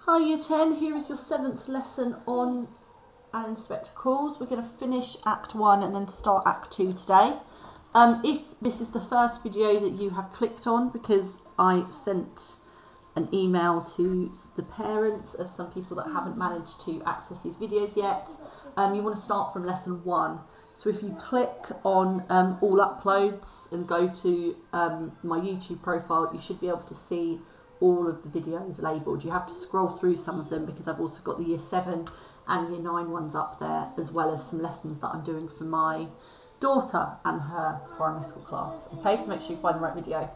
Hi Year 10, here is your 7th lesson on an inspector calls. We're going to finish Act 1 and then start Act 2 today. If this is the first video that you have clicked on, because I sent an email to the parents of some people that haven't managed to access these videos yet, you want to start from lesson 1. So if you click on all uploads and go to my YouTube profile, you should be able to see all of the videos labelled. You have to scroll through some of them because I've also got the Year 7 and Year 9 ones up there, as well as some lessons that I'm doing for my daughter and her primary school class. Okay, so make sure you find the right video.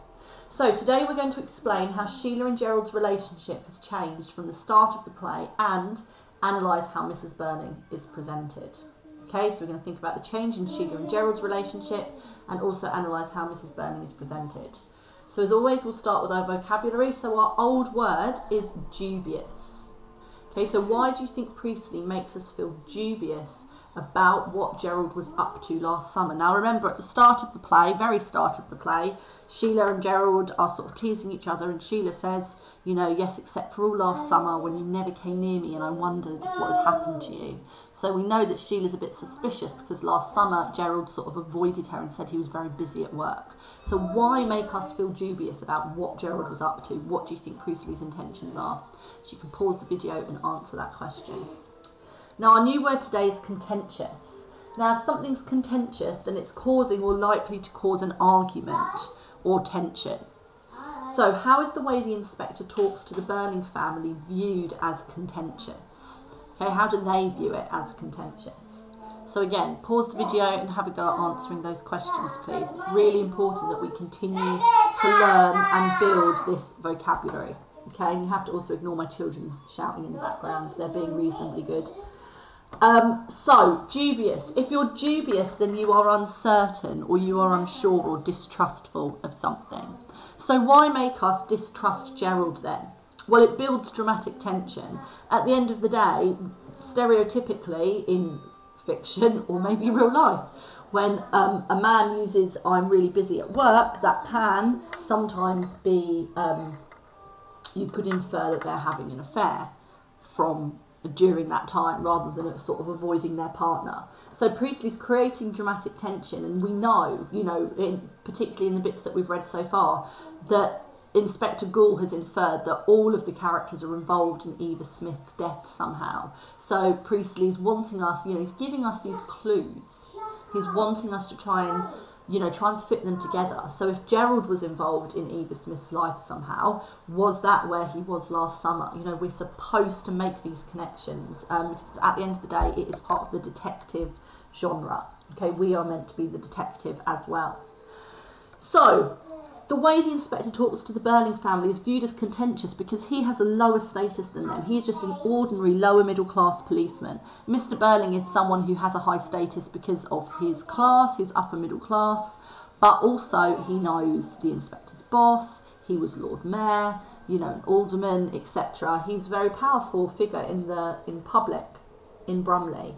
So today we're going to explain how Sheila and Gerald's relationship has changed from the start of the play and analyse how Mrs Birling is presented. Okay, so we're going to think about the change in Sheila and Gerald's relationship and also analyse how Mrs Birling is presented. So as always, we'll start with our vocabulary. So our old word is dubious. Okay, so why do you think Priestley makes us feel dubious about what Gerald was up to last summer? Now remember, at the start of the play, very start of the play, Sheila and Gerald are sort of teasing each other, and Sheila says, you know, yes, except for all last summer when you never came near me and I wondered what had happened to you. So we know that Sheila's a bit suspicious because last summer Gerald sort of avoided her and said he was very busy at work. So why make us feel dubious about what Gerald was up to? What do you think Priestley's intentions are? So you can pause the video and answer that question. Now our new word today is contentious. Now if something's contentious, then it's causing or likely to cause an argument or tension. So how is the way the inspector talks to the Birling family viewed as contentious? Okay, how do they view it as contentious? So again, pause the video and have a go at answering those questions, please. It's really important that we continue to learn and build this vocabulary. Okay, and you have to also ignore my children shouting in the background. They're being reasonably good. So, dubious. If you're dubious, then you are uncertain or you are unsure or distrustful of something. So why make us distrust Gerald then? Well, it builds dramatic tension. At the end of the day, stereotypically in fiction or maybe real life, when a man uses "I'm really busy at work," that can sometimes be, you could infer that they're having an affair from during that time rather than sort of avoiding their partner. So Priestley's creating dramatic tension, and we know, you know, particularly in the bits that we've read so far, that Inspector Gould has inferred that all of the characters are involved in Eva Smith's death somehow. So Priestley's wanting us, you know, he's giving us these clues. He's wanting us to try and, you know, try and fit them together. So if Gerald was involved in Eva Smith's life somehow, was that where he was last summer? You know, we're supposed to make these connections. Because at the end of the day, it is part of the detective genre. Okay, we are meant to be the detective as well. So the way the inspector talks to the Birling family is viewed as contentious because he has a lower status than them. He's just an ordinary lower middle class policeman. Mr Birling is someone who has a high status because of his class, his upper middle class, but also he knows the inspector's boss, he was Lord Mayor, you know, an alderman, etc. He's a very powerful figure in public in Brumley.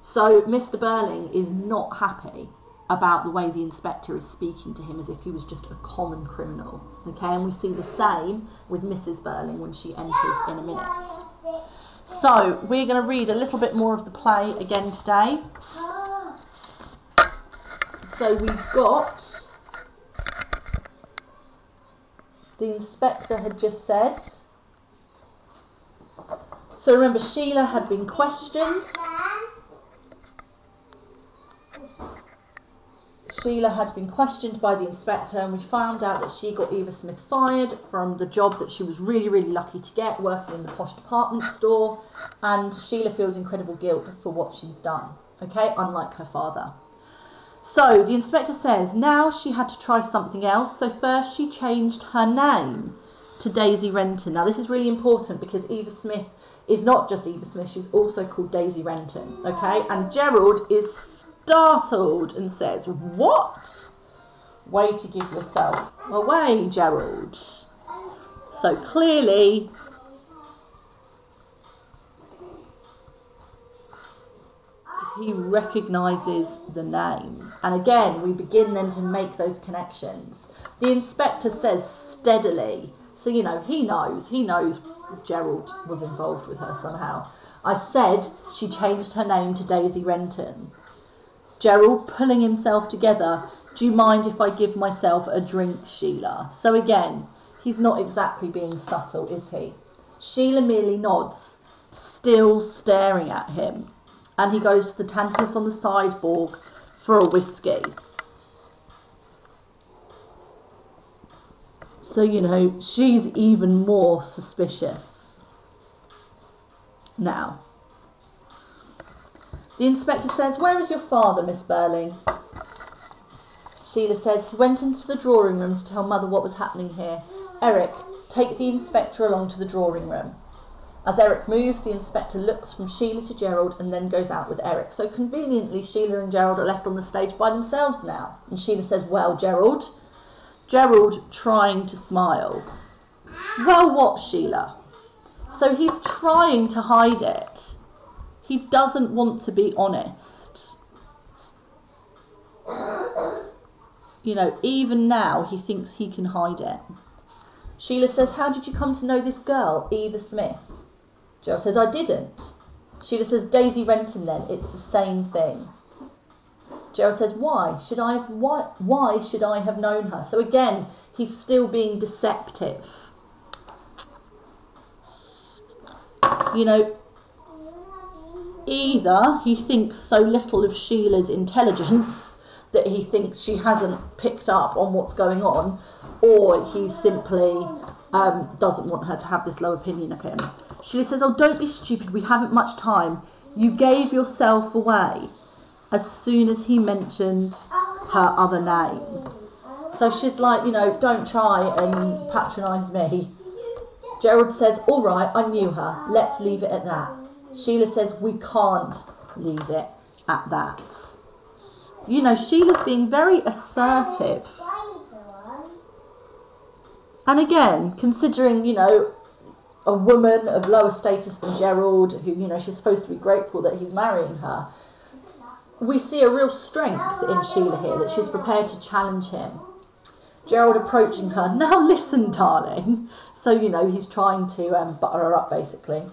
So Mr Birling is not happy about the way the inspector is speaking to him as if he was just a common criminal. Okay, and we see the same with Mrs Birling when she enters in a minute. So we're going to read a little bit more of the play again today. So we've got, the inspector had just said, so remember Sheila had been questioned. Sheila had been questioned by the inspector, and we found out that she got Eva Smith fired from the job that she was really, really lucky to get, working in the posh department store, and Sheila feels incredible guilt for what she's done, okay, unlike her father. So the inspector says now she had to try something else, so first she changed her name to Daisy Renton. Now this is really important because Eva Smith is not just Eva Smith, she's also called Daisy Renton, okay, and Gerald is startled and says, "What? Way to give yourself away, Gerald." So clearly he recognises the name. And again, we begin then to make those connections. The inspector says steadily, So, you know, he knows Gerald was involved with her somehow. I said she changed her name to Daisy Renton. Gerald pulling himself together. Do you mind if I give myself a drink, Sheila? So again, he's not exactly being subtle, is he? Sheila merely nods, still staring at him. And he goes to the Tantalus on the sideboard for a whiskey. So, you know, she's even more suspicious now. The inspector says, where is your father, Miss Birling? Sheila says, he went into the drawing room to tell Mother what was happening here. Eric, take the inspector along to the drawing room. As Eric moves, the inspector looks from Sheila to Gerald and then goes out with Eric. So conveniently, Sheila and Gerald are left on the stage by themselves now. And Sheila says, well, Gerald? Gerald trying to smile. Well, what, Sheila? So he's trying to hide it. He doesn't want to be honest. You know, even now he thinks he can hide it. Sheila says, how did you come to know this girl, Eva Smith? Gerald says, I didn't. Sheila says, Daisy Renton then, it's the same thing. Gerald says, why should I have known her? So again, he's still being deceptive. You know, either he thinks so little of Sheila's intelligence that he thinks she hasn't picked up on what's going on, or he simply doesn't want her to have this low opinion of him. Sheila says, oh, don't be stupid, we haven't much time. You gave yourself away as soon as he mentioned her other name. So she's like, you know, don't try and patronise me. Gerald says, all right, I knew her. Let's leave it at that. Sheila says, we can't leave it at that. You know, Sheila's being very assertive. And again, considering, you know, a woman of lower status than Gerald, who, you know, she's supposed to be grateful that he's marrying her, we see a real strength in Sheila here, that she's prepared to challenge him. Gerald approaching her, now listen, darling. So, you know, he's trying to butter her up, basically.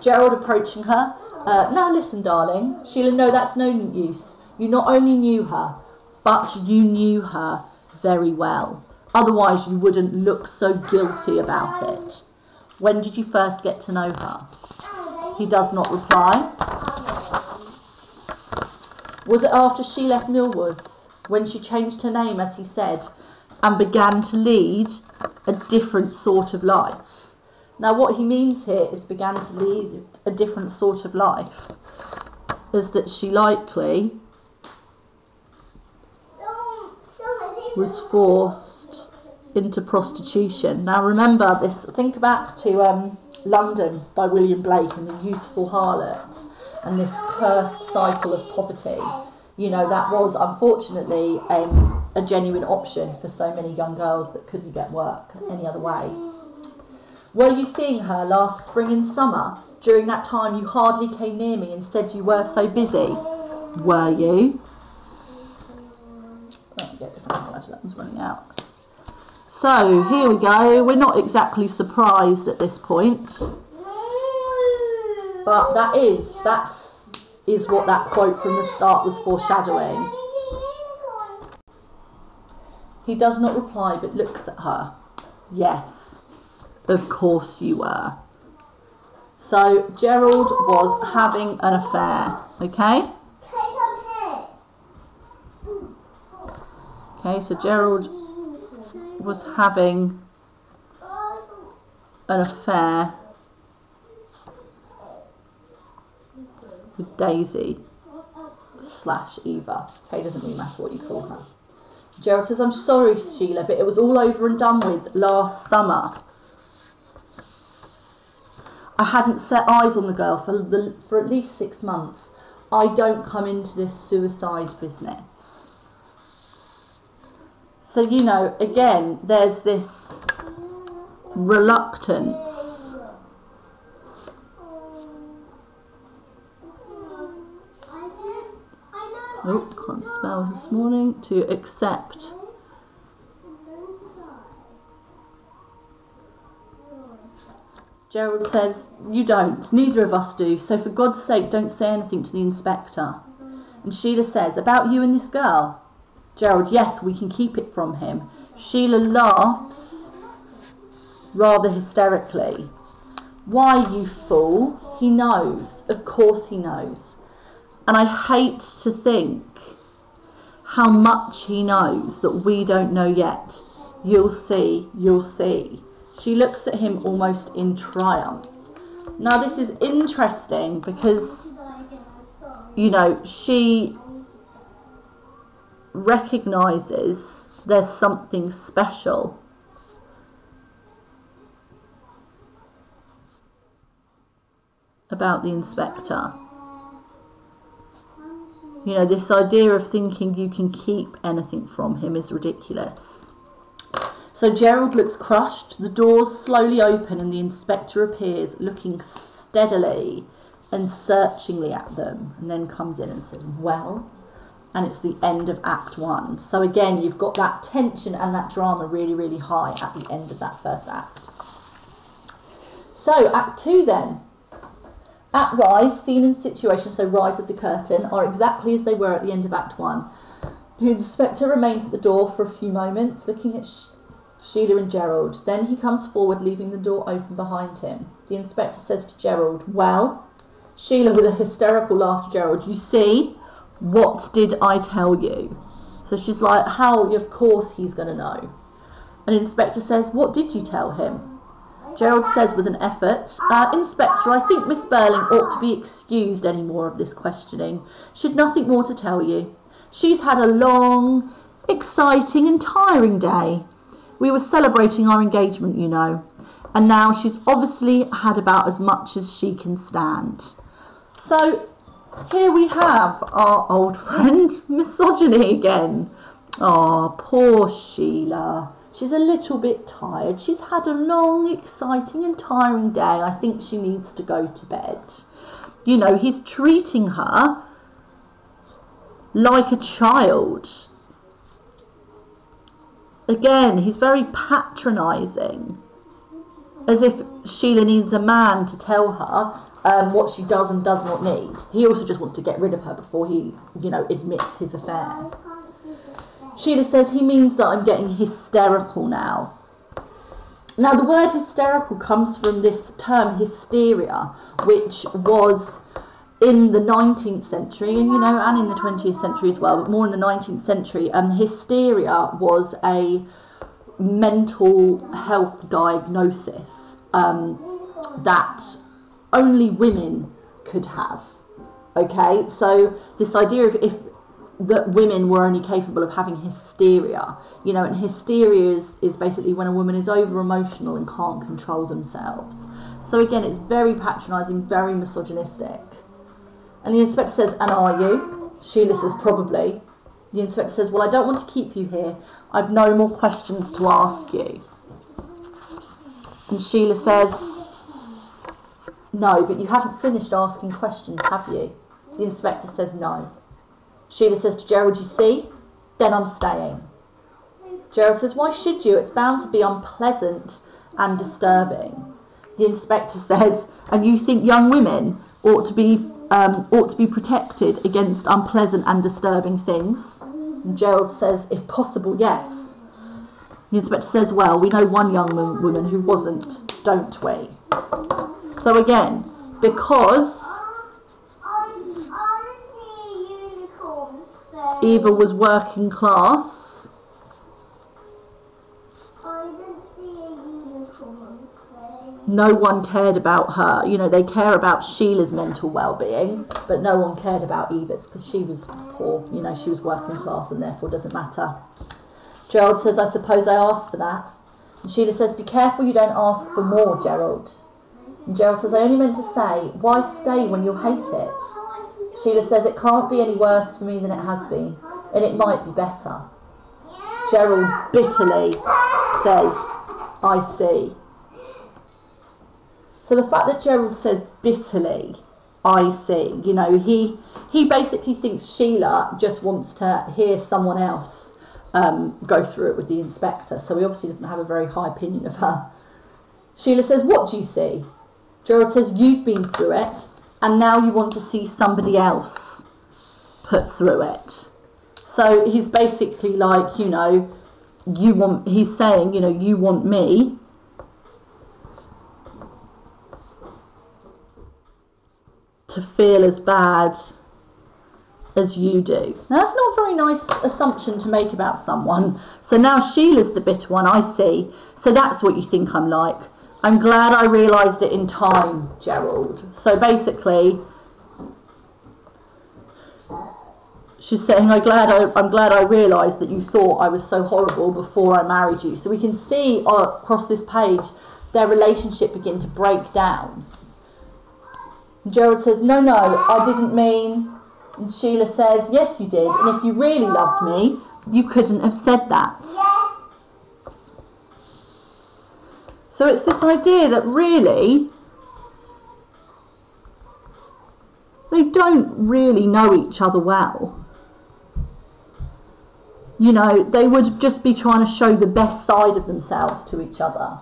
Gerald approaching her, now listen, darling. Sheila, no, that's no use. You not only knew her, but you knew her very well. Otherwise, you wouldn't look so guilty about it. When did you first get to know her? He does not reply. Was it after she left Millwoods, when she changed her name, as he said, and began to lead a different sort of life? Now, what he means here is began to lead a different sort of life, is that she likely was forced into prostitution. Now, remember this, think back to London by William Blake and the youthful harlots and this cursed cycle of poverty. You know, that was unfortunately a genuine option for so many young girls that couldn't get work any other way. Were you seeing her last spring and summer? During that time you hardly came near me and said you were so busy. Were you? Let me get a different colour, that one's running out. So here we go. We're not exactly surprised at this point, but that is what that quote from the start was foreshadowing. He does not reply but looks at her. Yes, of course you were. So Gerald was having an affair, okay? Okay, so Gerald was having an affair with Daisy / Eva. Okay, doesn't really matter what you call her. Gerald says, I'm sorry, Sheila, but it was all over and done with last summer. I hadn't set eyes on the girl for at least 6 months. I don't come into this suicide business. So, you know, again, there's this reluctance. Oh, can't spell this morning. To accept Gerald says, you don't, neither of us do, so for God's sake don't say anything to the inspector. And Sheila says, about you and this girl? Gerald, yes, we can keep it from him. Sheila laughs rather hysterically. Why, you fool? He knows. Of course he knows. And I hate to think how much he knows that we don't know yet. You'll see, you'll see. She looks at him almost in triumph. Now this is interesting because, you know, she recognises there's something special about the inspector. You know, this idea of thinking you can keep anything from him is ridiculous. So Gerald looks crushed, the doors slowly open and the inspector appears looking steadily and searchingly at them, and then comes in and says, well, and it's the end of Act 1. So again, you've got that tension and that drama really, really high at the end of that first act. So Act 2 then. At Rise, scene and situation, so rise of the curtain, are exactly as they were at the end of Act 1. The inspector remains at the door for a few moments, looking at Sheila and Gerald. Then he comes forward, leaving the door open behind him. The inspector says to Gerald, well? Sheila, with a hysterical laugh to Gerald, you see? What did I tell you? So she's like, how? Of course he's going to know. And the inspector says, what did you tell him? Gerald says with an effort, Inspector, I think Miss Birling ought to be excused any more of this questioning. She'd nothing more to tell you. She's had a long, exciting and tiring day. We were celebrating our engagement, you know, and now she's obviously had about as much as she can stand. So here we have our old friend, misogyny again. Oh, poor Sheila. She's a little bit tired. She's had a long, exciting and tiring day. I think she needs to go to bed. You know, he's treating her like a child. Again, he's very patronising, as if Sheila needs a man to tell her what she does and does not need. He also just wants to get rid of her before he, you know, admits his affair. Sheila says, he means that I'm getting hysterical now. Now, the word hysterical comes from this term hysteria, which was in the 19th century, and, you know, and in the 20th century as well, but more in the 19th century. Hysteria was a mental health diagnosis that only women could have. Okay, so this idea of that women were only capable of having hysteria, you know, and hysteria is basically when a woman is over emotional and can't control themselves. So again, it's very patronising, very misogynistic. And the inspector says, and are you? Sheila says, probably. The inspector says, well, I don't want to keep you here. I've no more questions to ask you. And Sheila says, no, but you haven't finished asking questions, have you? The inspector says, no. Sheila says to Gerald, you see, then I'm staying. Gerald says, why should you? It's bound to be unpleasant and disturbing. The inspector says, and you think young women ought to be protected against unpleasant and disturbing things? And Gerald says, if possible, yes. The inspector says, well, we know one young woman who wasn't, don't we? So again, because Eva was working class, no one cared about her. You know, they care about Sheila's mental well-being, but no one cared about Eva's because she was poor. You know, she was working class and therefore doesn't matter. Gerald says, I suppose I asked for that. And Sheila says, be careful you don't ask for more, Gerald. And Gerald says, I only meant to say, why stay when you'll hate it? Sheila says, it can't be any worse for me than it has been, and it might be better. Gerald bitterly says, I see. So the fact that Gerald says bitterly, I see, you know, he basically thinks Sheila just wants to hear someone else go through it with the inspector, so he obviously doesn't have a very high opinion of her. Sheila says, what do you see? Gerald says you've been through it and now you want to see somebody else put through it. So he's basically like, you know, he's saying, you know, you want me to feel as bad as you do. Now that's not a very nice assumption to make about someone. So now Sheila's the bitter one, I see. So that's what you think I'm like. I'm glad I realised it in time, Gerald. So basically, she's saying, I'm glad I realised that you thought I was so horrible before I married you. So we can see across this page their relationship begin to break down. And Gerald says, no, I didn't mean. And Sheila says, yes, you did. And if you really loved me, you couldn't have said that. Yes. So it's this idea that really they don't really know each other well. You know, they would just be trying to show the best side of themselves to each other.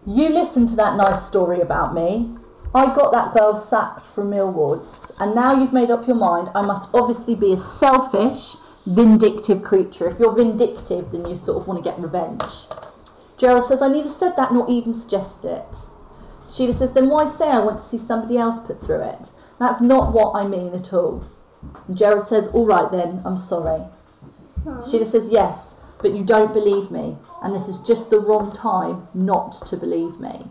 You listened to that nice story about me. I got that girl sacked from Millwoods, and now you've made up your mind I must obviously be a selfish, vindictive creature. If you're vindictive, then you sort of want to get revenge. Gerald says, I neither said that nor even suggested it. Sheila says, then why say I want to see somebody else put through it? That's not what I mean at all. And Gerald says, all right then, I'm sorry. Sheila says, yes, but you don't believe me, and this is just the wrong time not to believe me.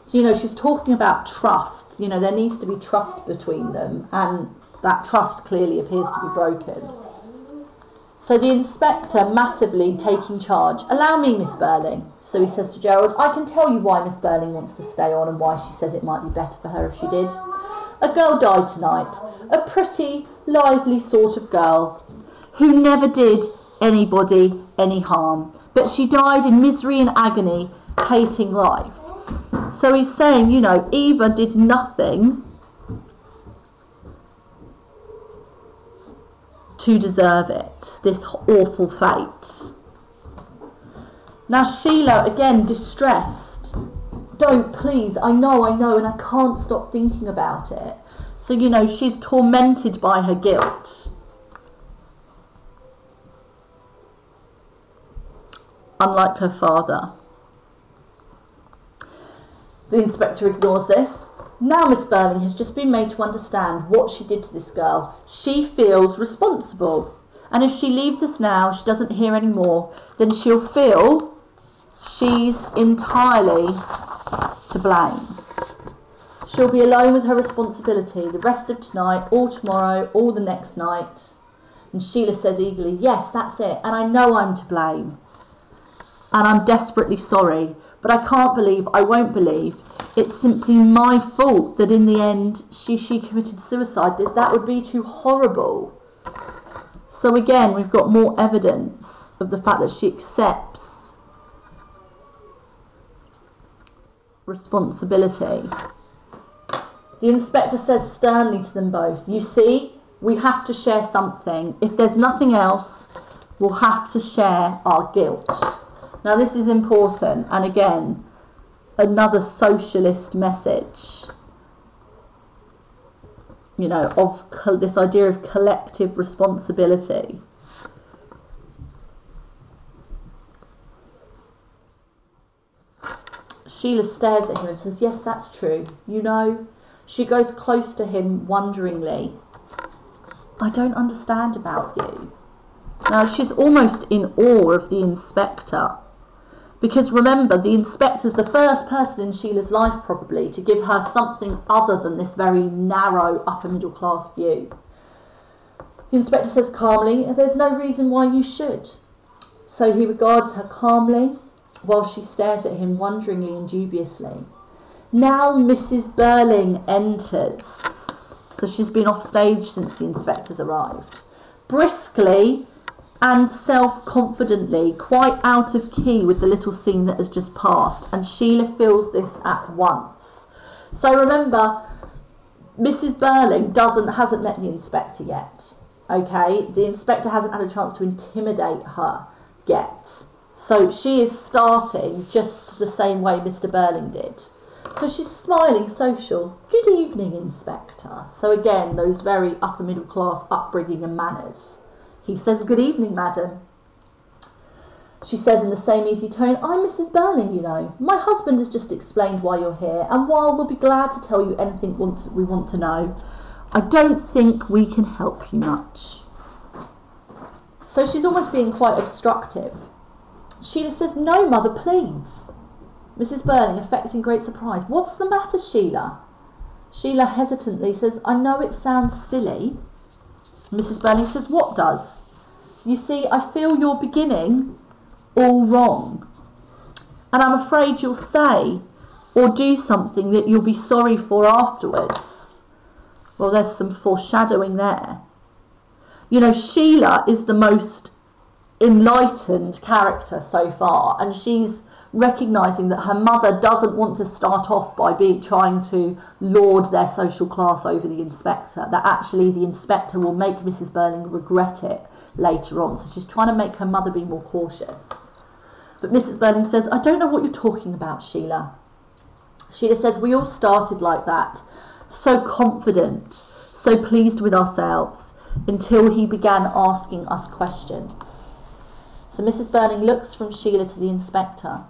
So, you know, she's talking about trust. You know, there needs to be trust between them, and that trust clearly appears to be broken. So the inspector, massively taking charge, allow me, Miss Birling. So he says to Gerald, I can tell you why Miss Birling wants to stay on and why she says it might be better for her if she did. A girl died tonight, a pretty, lively sort of girl, who never did anybody any harm, but she died in misery and agony, hating life. So he's saying, you know, Eva did nothing to deserve it, this awful fate. Now Sheila, again, distressed. Don't, please, I know, and I can't stop thinking about it. So, you know, she's tormented by her guilt. Unlike her father. The inspector ignores this. Now Miss Birling has just been made to understand what she did to this girl. She feels responsible. And if she leaves us now, she doesn't hear any more, then she'll feel she's entirely to blame. She'll be alone with her responsibility the rest of tonight, all tomorrow, all the next night. And Sheila says eagerly, yes, that's it. And I know I'm to blame. And I'm desperately sorry. But I won't believe, it's simply my fault that in the end she committed suicide. That would be too horrible. So again, we've got more evidence of the fact that she accepts responsibility. The inspector says sternly to them both, you see, we have to share something. If there's nothing else, we'll have to share our guilt. Now this is important, and again, another socialist message, you know, of this idea of collective responsibility. Sheila stares at him and says, yes, that's true. You know, she goes close to him wonderingly. I don't understand about you. Now she's almost in awe of the inspector. Because remember, the inspector's the first person in Sheila's life probably to give her something other than this very narrow upper middle class view. The inspector says calmly, there's no reason why you should. So he regards her calmly while she stares at him wonderingly and dubiously. Now Mrs Birling enters. So she's been off stage since the inspector's arrived. Briskly and self-confidently, quite out of key with the little scene that has just passed, and Sheila feels this at once. So remember, Mrs Birling hasn't met the inspector yet, okay? The inspector hasn't had a chance to intimidate her yet. So she is starting just the same way Mr Birling did. So she's smiling, social. Good evening, Inspector. So again, those very upper middle class upbringing and manners. He says, good evening, madam. She says in the same easy tone, I'm Mrs Birling, you know. My husband has just explained why you're here, and while we'll be glad to tell you anything we want to know, I don't think we can help you much. So she's almost being quite obstructive. Sheila says, no, mother, please. Mrs Birling, affecting great surprise, what's the matter, Sheila? Sheila hesitantly says, I know it sounds silly. Mrs Birling says, what does? You see, I feel you're beginning all wrong. And I'm afraid you'll say or do something that you'll be sorry for afterwards. Well, there's some foreshadowing there. You know, Sheila is the most enlightened character so far, and she's recognising that her mother doesn't want to start off by trying to lord their social class over the inspector, that actually the inspector will make Mrs Birling regret it later on. So she's trying to make her mother be more cautious. But Mrs Birling says, I don't know what you're talking about, Sheila. Sheila says, we all started like that, so confident, so pleased with ourselves, until he began asking us questions. So Mrs Birling looks from Sheila to the inspector.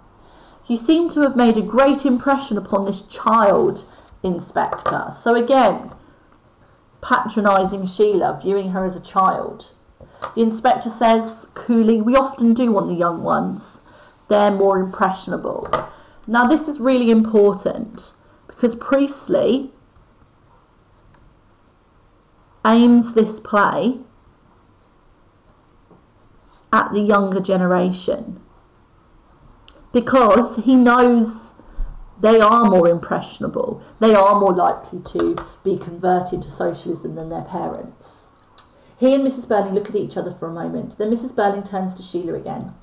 You seem to have made a great impression upon this child, Inspector. So again, patronising Sheila, viewing her as a child. The inspector says coolly, we often do want the young ones. They're more impressionable. Now this is really important because Priestley aims this play at the younger generation because he knows they are more impressionable. They are more likely to be converted to socialism than their parents. He and Mrs Birling look at each other for a moment. Then Mrs Birling turns to Sheila again.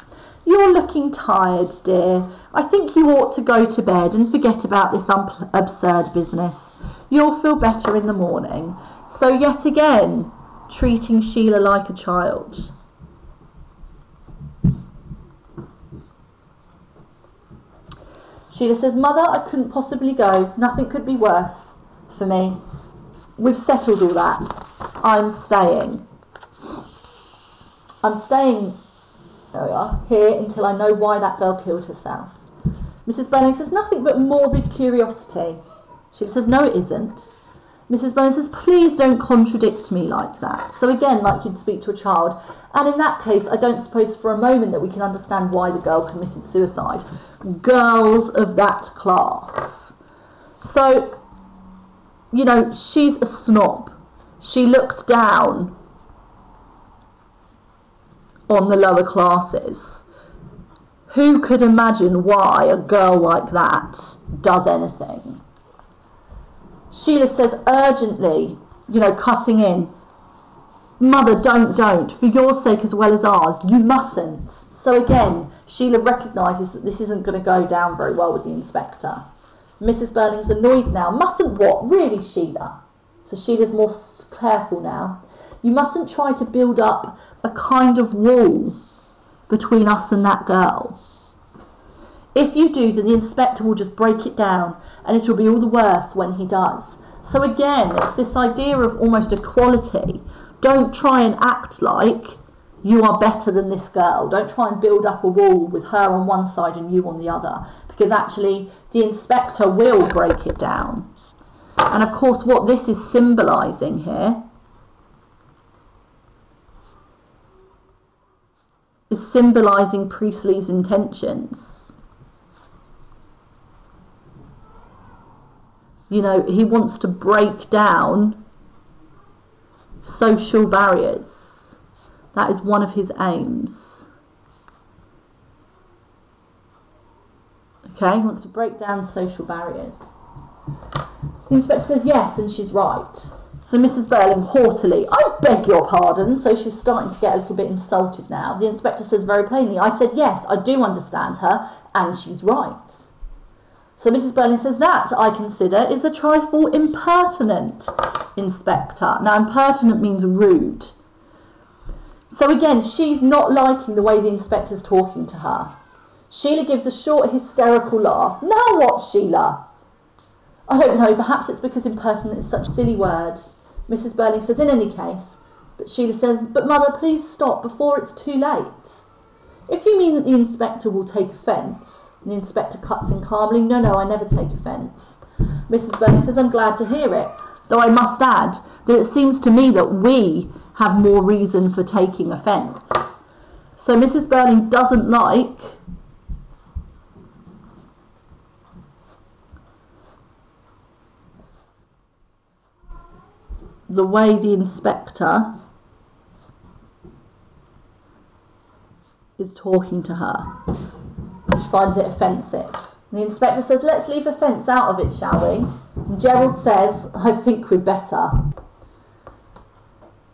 You're looking tired, dear. I think you ought to go to bed and forget about this absurd business. You'll feel better in the morning. So yet again, treating Sheila like a child. Sheila says, Mother, I couldn't possibly go. Nothing could be worse for me. We've settled all that. I'm staying. I'm staying here until I know why that girl killed herself. Mrs Birling says, nothing but morbid curiosity. Sheila says, no, it isn't. Mrs Birling says, please don't contradict me like that. So again, like you'd speak to a child. And in that case, I don't suppose for a moment that we can understand why the girl committed suicide. Girls of that class. So, you know, she's a snob. She looks down on the lower classes. Who could imagine why a girl like that does anything? Sheila says urgently, you know, cutting in, Mother, don't, for your sake as well as ours, you mustn't. So again, Sheila recognises that this isn't going to go down very well with the inspector. Mrs Birling's annoyed now. Mustn't what? Really, Sheila? So Sheila's more careful now. You mustn't try to build up a kind of wall between us and that girl. If you do, then the inspector will just break it down and it will be all the worse when he does. So again, it's this idea of almost equality. Don't try and act like you are better than this girl. Don't try and build up a wall with her on one side and you on the other, because actually the inspector will break it down. And of course what this is symbolising here is symbolising Priestley's intentions. You know, he wants to break down social barriers. That is one of his aims. Okay, he wants to break down social barriers. The inspector says yes, and she's right. So Mrs Birling haughtily, I beg your pardon. So she's starting to get a little bit insulted now. The inspector says very plainly, I said yes, I do understand her, and she's right. So Mrs Birling says that, I consider, is a trifle impertinent, Inspector. Now, impertinent means rude. So again, she's not liking the way the inspector's talking to her. Sheila gives a short, hysterical laugh. Now what, Sheila? I don't know, perhaps it's because impertinent is such a silly word. Mrs Birling says, in any case. But Sheila says, but mother, please stop before it's too late. If you mean that the inspector will take offence, the inspector cuts in calmly, no, no, I never take offence. Mrs Birling says, I'm glad to hear it, though I must add that it seems to me that we have more reason for taking offence. So Mrs Birling doesn't like the way the inspector is talking to her. She finds it offensive. The inspector says, let's leave offence out of it, shall we? And Gerald says, I think we'd better.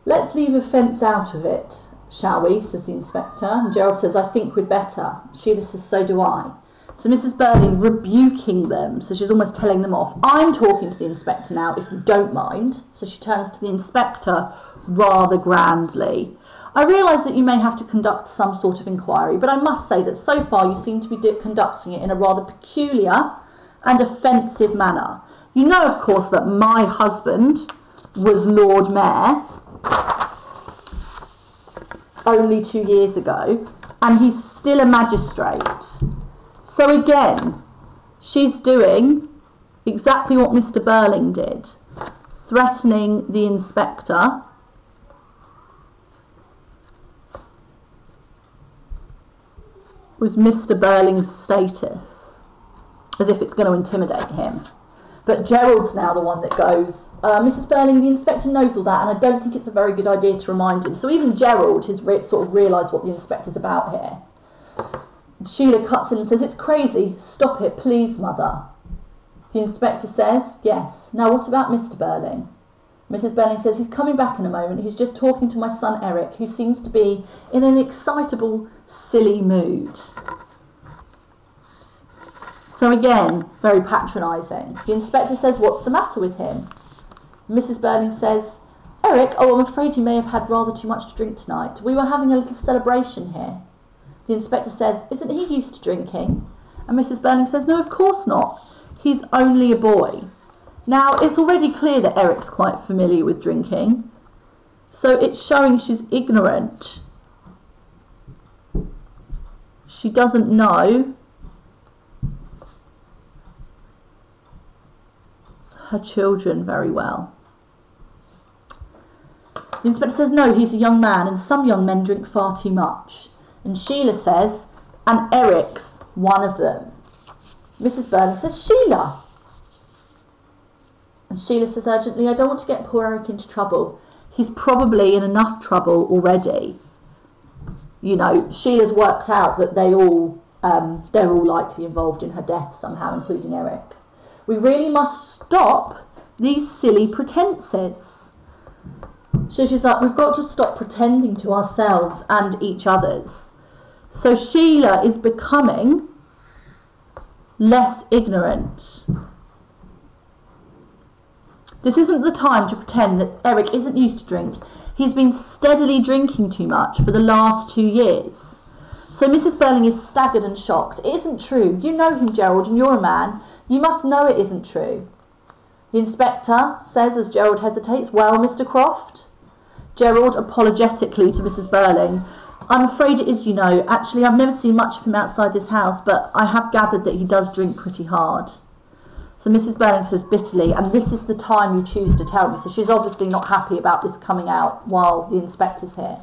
Let's leave offence out of it, shall we? Says the inspector. And Gerald says, I think we'd better. Sheila says, so do I. So Mrs Birling rebuking them, so she's almost telling them off. I'm talking to the inspector now, if you don't mind. So she turns to the inspector rather grandly. I realise that you may have to conduct some sort of inquiry, but I must say that so far you seem to be conducting it in a rather peculiar and offensive manner. You know, of course, that my husband was Lord Mayor only 2 years ago, and he's still a magistrate. So again, she's doing exactly what Mr Birling did, threatening the inspector with Mr Birling's status, as if it's going to intimidate him. But Gerald's now the one that goes, Mrs Birling, the inspector knows all that, and I don't think it's a very good idea to remind him. So even Gerald has sort of realised what the inspector's about here. Sheila cuts in and says, it's crazy, stop it, please, mother. The inspector says, yes. Now what about Mr Birling? Mrs Birling says, he's coming back in a moment, he's just talking to my son Eric, who seems to be in an excitable, silly mood. So again, very patronising. The inspector says, what's the matter with him? Mrs Birling says, Eric, oh, I'm afraid you may have had rather too much to drink tonight. We were having a little celebration here. The inspector says, isn't he used to drinking? And Mrs Birling says, no, of course not. He's only a boy. Now, it's already clear that Eric's quite familiar with drinking. So it's showing she's ignorant. She doesn't know her children very well. The inspector says, no, he's a young man, and some young men drink far too much. And Sheila says, and Eric's one of them. Mrs Birling says, Sheila. And Sheila says urgently, I don't want to get poor Eric into trouble. He's probably in enough trouble already. You know, Sheila's worked out that they're all likely involved in her death somehow, including Eric. We really must stop these silly pretences. So she's like, we've got to stop pretending to ourselves and each other's. So Sheila is becoming less ignorant. This isn't the time to pretend that Eric isn't used to drink. He's been steadily drinking too much for the last 2 years. So Mrs Birling is staggered and shocked. It isn't true. You know him, Gerald, and you're a man. You must know it isn't true. The inspector says as Gerald hesitates, well, Mr Croft? Gerald apologetically to Mrs Birling, I'm afraid it is, you know. Actually, I've never seen much of him outside this house, but I have gathered that he does drink pretty hard. So Mrs Birling says bitterly, and this is the time you choose to tell me. So she's obviously not happy about this coming out while the inspector's here.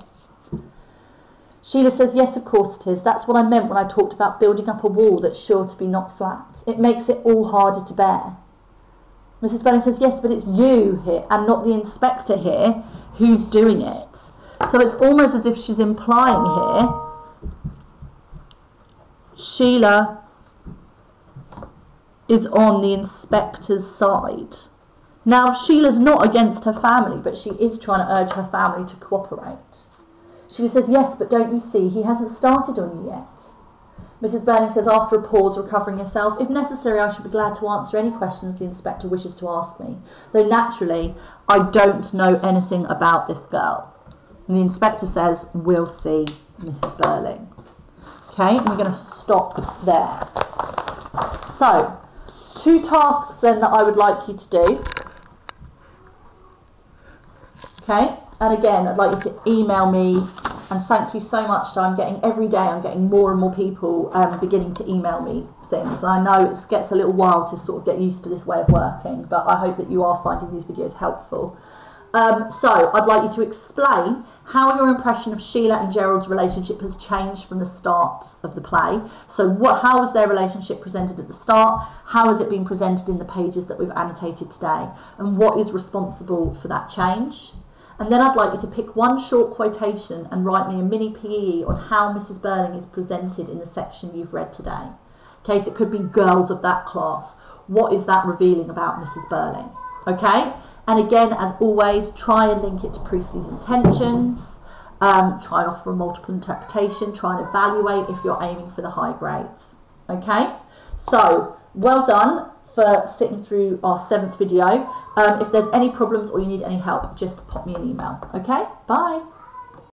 Sheila says, yes, of course it is. That's what I meant when I talked about building up a wall that's sure to be knocked flat. It makes it all harder to bear. Mrs Birling says, yes, but it's you here and not the inspector here who's doing it. So it's almost as if she's implying here Sheila is on the inspector's side. Now, Sheila's not against her family, but she is trying to urge her family to cooperate. Sheila says, yes, but don't you see, he hasn't started on you yet. Mrs Birling says, after a pause, recovering herself, if necessary, I should be glad to answer any questions the inspector wishes to ask me, though naturally, I don't know anything about this girl. And the inspector says, we'll see, Mrs Birling. Okay, and we're going to stop there. So, 2 tasks then that I would like you to do. Okay, and again, I'd like you to email me, and thank you so much. I'm getting, every day I'm getting more and more people beginning to email me things. I know it gets a little while to sort of get used to this way of working, but I hope that you are finding these videos helpful. So I'd like you to explain how your impression of Sheila and Gerald's relationship has changed from the start of the play. So how was their relationship presented at the start? How has it been presented in the pages that we've annotated today? And what is responsible for that change? And then I'd like you to pick one short quotation and write me a mini PE on how Mrs Birling is presented in the section you've read today. Okay, so it could be girls of that class. What is that revealing about Mrs Birling? Okay? And again, as always, try and link it to Priestley's intentions. Try and offer a multiple interpretation. Try and evaluate if you're aiming for the high grades. Okay? So, well done for sitting through our 7th video. If there's any problems or you need any help, just pop me an email. Okay? Bye.